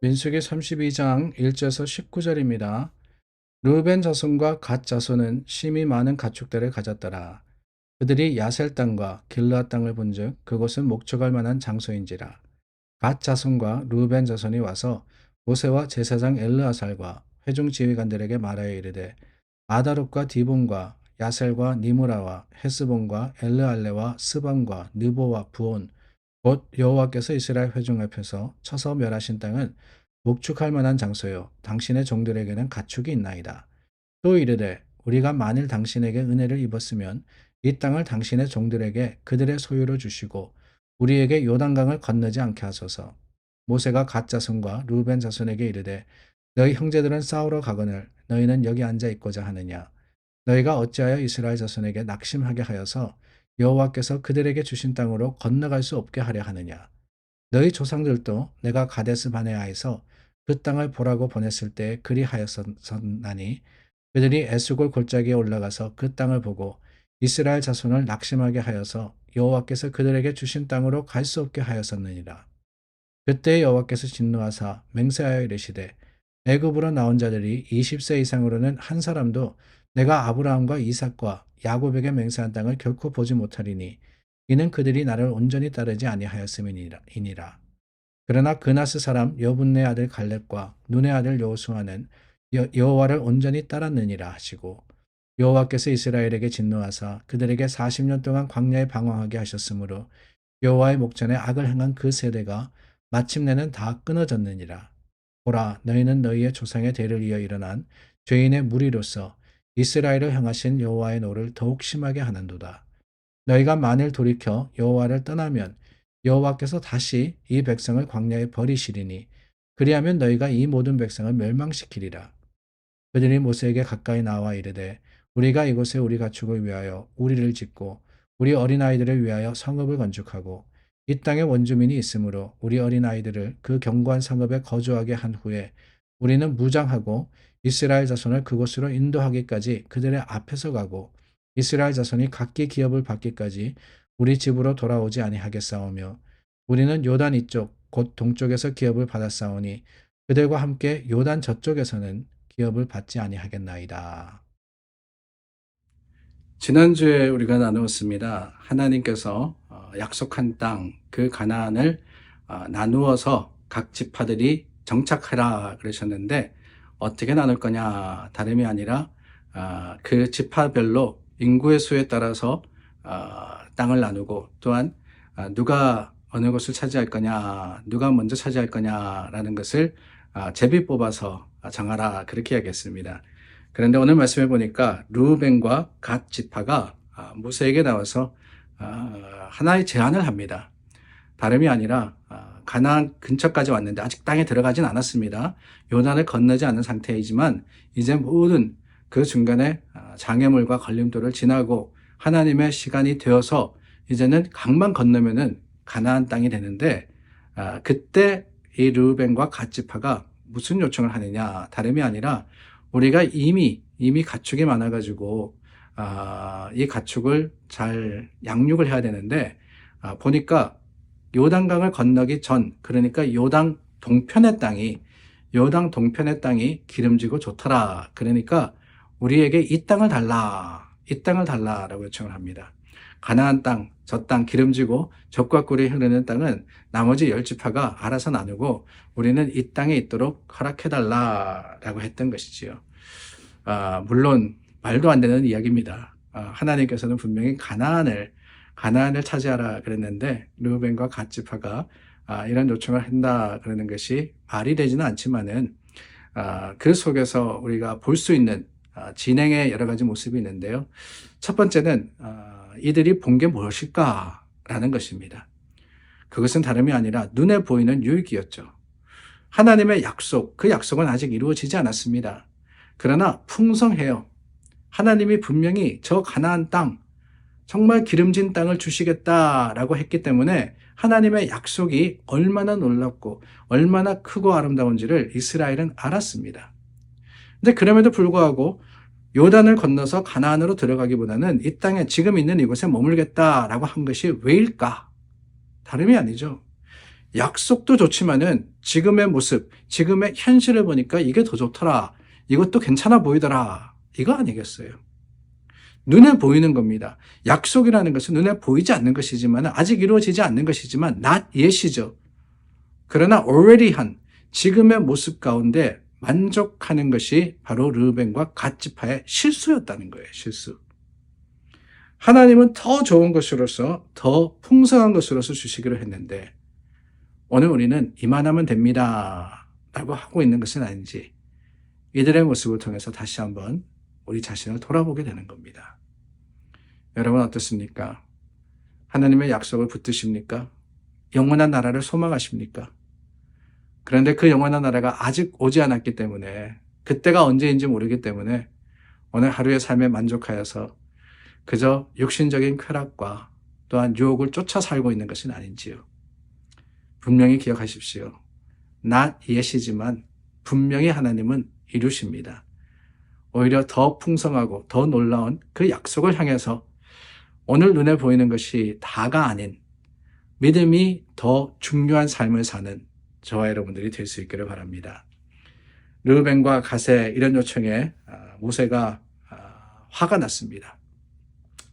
민수기 32장 1절에서 19절입니다. 르우벤 자손과 갓 자손은 심히 많은 가축들을 가졌더라. 그들이 야셀 땅과 길르앗 땅을 본즉 그곳은 목축할 만한 장소인지라. 갓 자손과 르우벤 자손이 와서 모세와 제사장 엘르아살과 회중 지휘관들에게 말하여 이르되 아다롯과 디본과 야셀과 니무라와 헤스본과 엘르알레와 스반과 느보와 부온 곧 여호와께서 이스라엘 회중 앞에서 쳐서 멸하신 땅은 목축할 만한 장소요 당신의 종들에게는 가축이 있나이다. 또 이르되 우리가 만일 당신에게 은혜를 입었으면 이 땅을 당신의 종들에게 그들의 소유로 주시고 우리에게 요단강을 건너지 않게 하소서. 모세가 갓 자손과 루벤 자손에게 이르되 너희 형제들은 싸우러 가거늘 너희는 여기 앉아 있고자 하느냐. 너희가 어찌하여 이스라엘 자손에게 낙심하게 하여서 여호와께서 그들에게 주신 땅으로 건너갈 수 없게 하려 하느냐. 너희 조상들도 내가 가데스 바네아에서 그 땅을 보라고 보냈을 때 그리하였었나니 그들이 에스골 골짜기에 올라가서 그 땅을 보고 이스라엘 자손을 낙심하게 하여서 여호와께서 그들에게 주신 땅으로 갈 수 없게 하였었느니라. 그때 여호와께서 진노하사 맹세하여 이르시되 애굽으로 나온 자들이 20세 이상으로는 한 사람도 내가 아브라함과 이삭과 야곱에게 맹세한 땅을 결코 보지 못하리니 이는 그들이 나를 온전히 따르지 아니하였음이니라. 그러나 그나스 사람 여분네 아들 갈렙과 눈의 아들 여호수아는 여호와를 온전히 따랐느니라 하시고 여호와께서 이스라엘에게 진노하사 그들에게 40년 동안 광야에 방황하게 하셨으므로 여호와의 목전에 악을 행한 그 세대가 마침내는 다 끊어졌느니라. 보라, 너희는 너희의 조상의 대를 이어 일어난 죄인의 무리로서 이스라엘을 향하신 여호와의 노를 더욱 심하게 하는도다. 너희가 만일 돌이켜 여호와를 떠나면 여호와께서 다시 이 백성을 광야에 버리시리니 그리하면 너희가 이 모든 백성을 멸망시키리라. 그들이 모세에게 가까이 나와 이르되 우리가 이곳에 우리 가축을 위하여 우리를 짓고 우리 어린아이들을 위하여 성읍을 건축하고 이 땅에 원주민이 있으므로 우리 어린아이들을 그 견고한 성읍에 거주하게 한 후에 우리는 무장하고 이스라엘 자손을 그곳으로 인도하기까지 그들의 앞에서 가고 이스라엘 자손이 각기 기업을 받기까지 우리 집으로 돌아오지 아니하겠사오며 우리는 요단 이쪽 곧 동쪽에서 기업을 받았사오니 그들과 함께 요단 저쪽에서는 기업을 받지 아니하겠나이다. 지난주에 우리가 나누었습니다. 하나님께서 약속한 땅, 그 가나안을 나누어서 각 지파들이 정착하라 그러셨는데 어떻게 나눌 거냐 다름이 아니라 그 지파별로 인구의 수에 따라서 땅을 나누고 또한 누가 어느 곳을 차지할 거냐, 누가 먼저 차지할 거냐라는 것을 제비 뽑아서 정하라 그렇게 하겠습니다. 그런데 오늘 말씀해 보니까 르우벤과 갓 지파가 모세에게 나와서 하나의 제안을 합니다. 다름이 아니라 가나안 근처까지 왔는데 아직 땅에 들어가진 않았습니다. 요단을 건너지 않은 상태이지만 이제 모든 그 중간에 장애물과 걸림돌을 지나고 하나님의 시간이 되어서 이제는 강만 건너면은 가나안 땅이 되는데 그때 이 르우벤과 갓 지파가 무슨 요청을 하느냐 다름이 아니라 우리가 이미 가축이 많아가지고 이 가축을 잘 양육을 해야 되는데 보니까 요단강을 건너기 전 그러니까 요단 동편의 땅이 기름지고 좋더라. 그러니까 우리에게 이 땅을 달라라고 요청을 합니다. 가나안 땅, 저 땅 기름지고 젖과 꿀이 흐르는 땅은 나머지 10지파가 알아서 나누고 우리는 이 땅에 있도록 허락해달라라고 했던 것이지요. 물론 말도 안 되는 이야기입니다. 하나님께서는 분명히 가나안을 차지하라 그랬는데 르우벤과 갓 지파가 이런 요청을 한다 그러는 것이 말이 되지는 않지만은 그 속에서 우리가 볼 수 있는 진행의 여러 가지 모습이 있는데요. 첫 번째는 이들이 본 게 무엇일까라는 것입니다. 그것은 다름이 아니라 눈에 보이는 유익이었죠. 하나님의 약속, 그 약속은 아직 이루어지지 않았습니다. 그러나 풍성해요. 하나님이 분명히 저 가나안 땅, 정말 기름진 땅을 주시겠다라고 했기 때문에 하나님의 약속이 얼마나 놀랍고 얼마나 크고 아름다운지를 이스라엘은 알았습니다. 근데 그럼에도 불구하고 요단을 건너서 가나안으로 들어가기보다는 이 땅에 지금 있는 이곳에 머물겠다라고 한 것이 왜일까? 다름이 아니죠. 약속도 좋지만은 지금의 모습, 지금의 현실을 보니까 이게 더 좋더라. 이것도 괜찮아 보이더라. 이거 아니겠어요? 눈에 보이는 겁니다. 약속이라는 것은 눈에 보이지 않는 것이지만, 아직 이루어지지 않는 것이지만 not yet이죠. 그러나 already 한 지금의 모습 가운데 만족하는 것이 바로 르우벤과 갓 지파의 실수였다는 거예요. 실수. 하나님은 더 좋은 것으로서, 더 풍성한 것으로서 주시기로 했는데 오늘 우리는 이만하면 됩니다 라고 하고 있는 것은 아닌지, 이들의 모습을 통해서 다시 한번 우리 자신을 돌아보게 되는 겁니다. 여러분 어떻습니까? 하나님의 약속을 붙드십니까? 영원한 나라를 소망하십니까? 그런데 그 영원한 나라가 아직 오지 않았기 때문에, 그때가 언제인지 모르기 때문에 오늘 하루의 삶에 만족하여서 그저 육신적인 쾌락과 또한 유혹을 쫓아 살고 있는 것은 아닌지요. 분명히 기억하십시오. not yet이지만 분명히 하나님은 이루십니다. 오히려 더 풍성하고 더 놀라운 그 약속을 향해서 오늘 눈에 보이는 것이 다가 아닌 믿음이 더 중요한 삶을 사는 저와 여러분들이 될 수 있기를 바랍니다. 르우벤과 갓의 이런 요청에 모세가 화가 났습니다.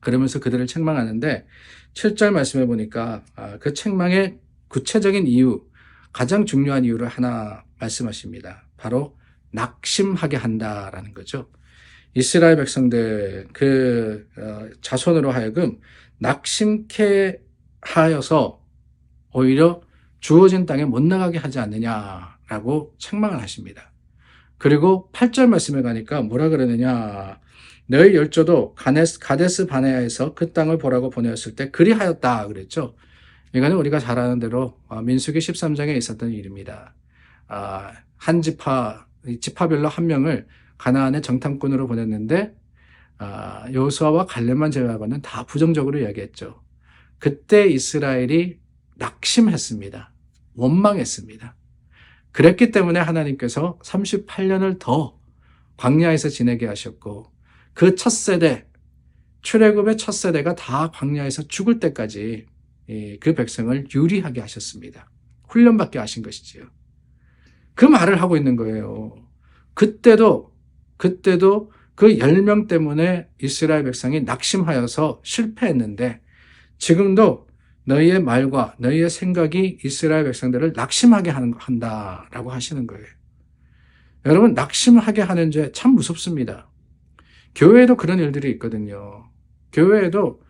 그러면서 그들을 책망하는데 7절 말씀해 보니까 그 책망의 구체적인 이유, 가장 중요한 이유를 하나 말씀하십니다. 바로 낙심하게 한다라는 거죠. 이스라엘 백성들 그 자손으로 하여금 낙심케 하여서 오히려 주어진 땅에 못 나가게 하지 않느냐라고 책망을 하십니다. 그리고 8절 말씀에 가니까 뭐라 그러느냐, 너희 열조도 가데스 바네아에서 그 땅을 보라고 보내었을 때 그리하였다 그랬죠. 이거는 우리가 잘 아는 대로 민수기 13장에 있었던 일입니다. 한 지파별로 한 명을 가나안의 정탐꾼으로 보냈는데 여호수아와 갈렙만 제외하고는 다 부정적으로 이야기했죠. 그때 이스라엘이 낙심했습니다. 원망했습니다. 그랬기 때문에 하나님께서 38년을 더 광야에서 지내게 하셨고, 그 첫 세대, 출애굽의 첫 세대가 다 광야에서 죽을 때까지 그 백성을 유리하게 하셨습니다. 훈련받게 하신 것이지요. 그 말을 하고 있는 거예요. 그때도 그 10명 때문에 이스라엘 백성이 낙심하여서 실패했는데 지금도 너희의 말과 너희의 생각이 이스라엘 백성들을 낙심하게 한다라고 하시는 거예요. 여러분, 낙심하게 하는 죄 참 무섭습니다. 교회에도 그런 일들이 있거든요. 교회에도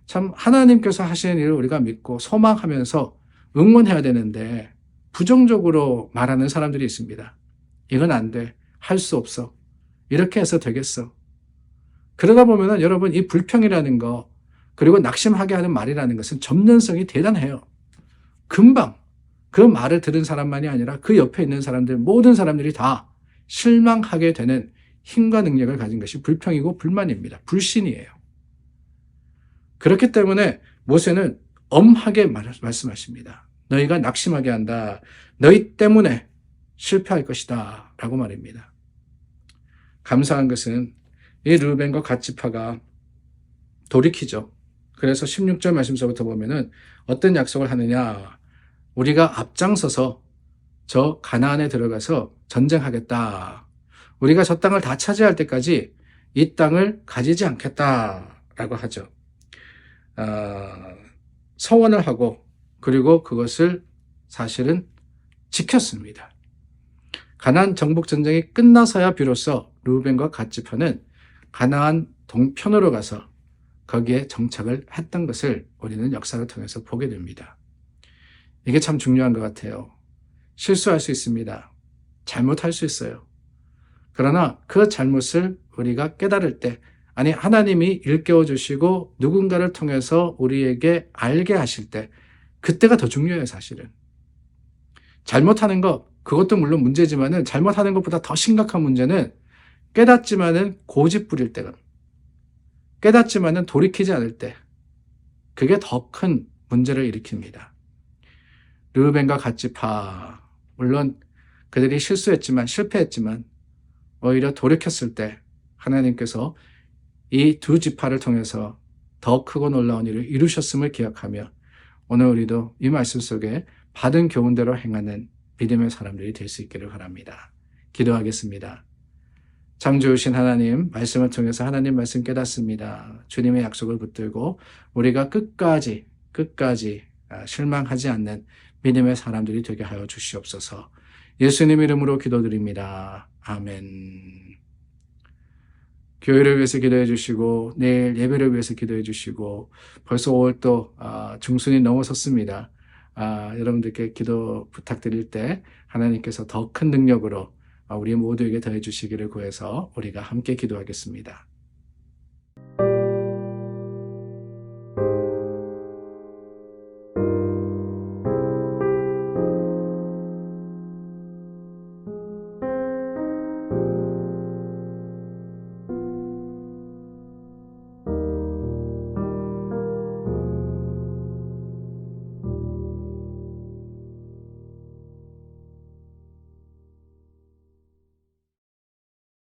참 하나님께서 하시는 일을 우리가 믿고 소망하면서 응원해야 되는데 부정적으로 말하는 사람들이 있습니다. 이건 안 돼. 할 수 없어. 이렇게 해서 되겠어. 그러다 보면은 여러분, 이 불평이라는 거, 그리고 낙심하게 하는 말이라는 것은 접근성이 대단해요. 금방 그 말을 들은 사람만이 아니라 그 옆에 있는 사람들, 모든 사람들이 다 실망하게 되는 힘과 능력을 가진 것이 불평이고 불만입니다. 불신이에요. 그렇기 때문에 모세는 엄하게 말씀하십니다. 너희가 낙심하게 한다. 너희 때문에 실패할 것이다 라고 말입니다. 감사한 것은 이 르우벤과 갓 지파가 돌이키죠. 그래서 16절 말씀서부터 보면은 어떤 약속을 하느냐, 우리가 앞장서서 저 가나안에 들어가서 전쟁하겠다. 우리가 저 땅을 다 차지할 때까지 이 땅을 가지지 않겠다라고 하죠. 서원을 하고 그리고 그것을 사실은 지켰습니다. 가나안 정복 전쟁이 끝나서야 비로소 르우벤과 갓 지파는 가나안 동편으로 가서 거기에 정착을 했던 것을 우리는 역사를 통해서 보게 됩니다. 이게 참 중요한 것 같아요. 실수할 수 있습니다. 잘못할 수 있어요. 그러나 그 잘못을 우리가 깨달을 때, 아니 하나님이 일깨워 주시고 누군가를 통해서 우리에게 알게 하실 때, 그때가 더 중요해요. 사실은 잘못하는 것, 그것도 물론 문제지만은 잘못하는 것보다 더 심각한 문제는 깨닫지만은 고집 부릴 때가, 깨닫지만은 돌이키지 않을 때, 그게 더 큰 문제를 일으킵니다. 르우벤과 갓 지파, 물론 그들이 실수했지만, 실패했지만 오히려 돌이켰을 때 하나님께서 이 두 지파를 통해서 더 크고 놀라운 일을 이루셨음을 기억하며 오늘 우리도 이 말씀 속에 받은 교훈대로 행하는 믿음의 사람들이 될 수 있기를 바랍니다. 기도하겠습니다. 창조주신 하나님, 말씀을 통해서 하나님 말씀 깨닫습니다. 주님의 약속을 붙들고 우리가 끝까지 실망하지 않는 믿음의 사람들이 되게 하여 주시옵소서. 예수님 이름으로 기도드립니다. 아멘. 교회를 위해서 기도해 주시고 내일 예배를 위해서 기도해 주시고 벌써 5월도 중순이 넘어섰습니다. 여러분들께 기도 부탁드릴 때 하나님께서 더 큰 능력으로 우리 모두에게 더해 주시기를 구해서 우리가 함께 기도하겠습니다.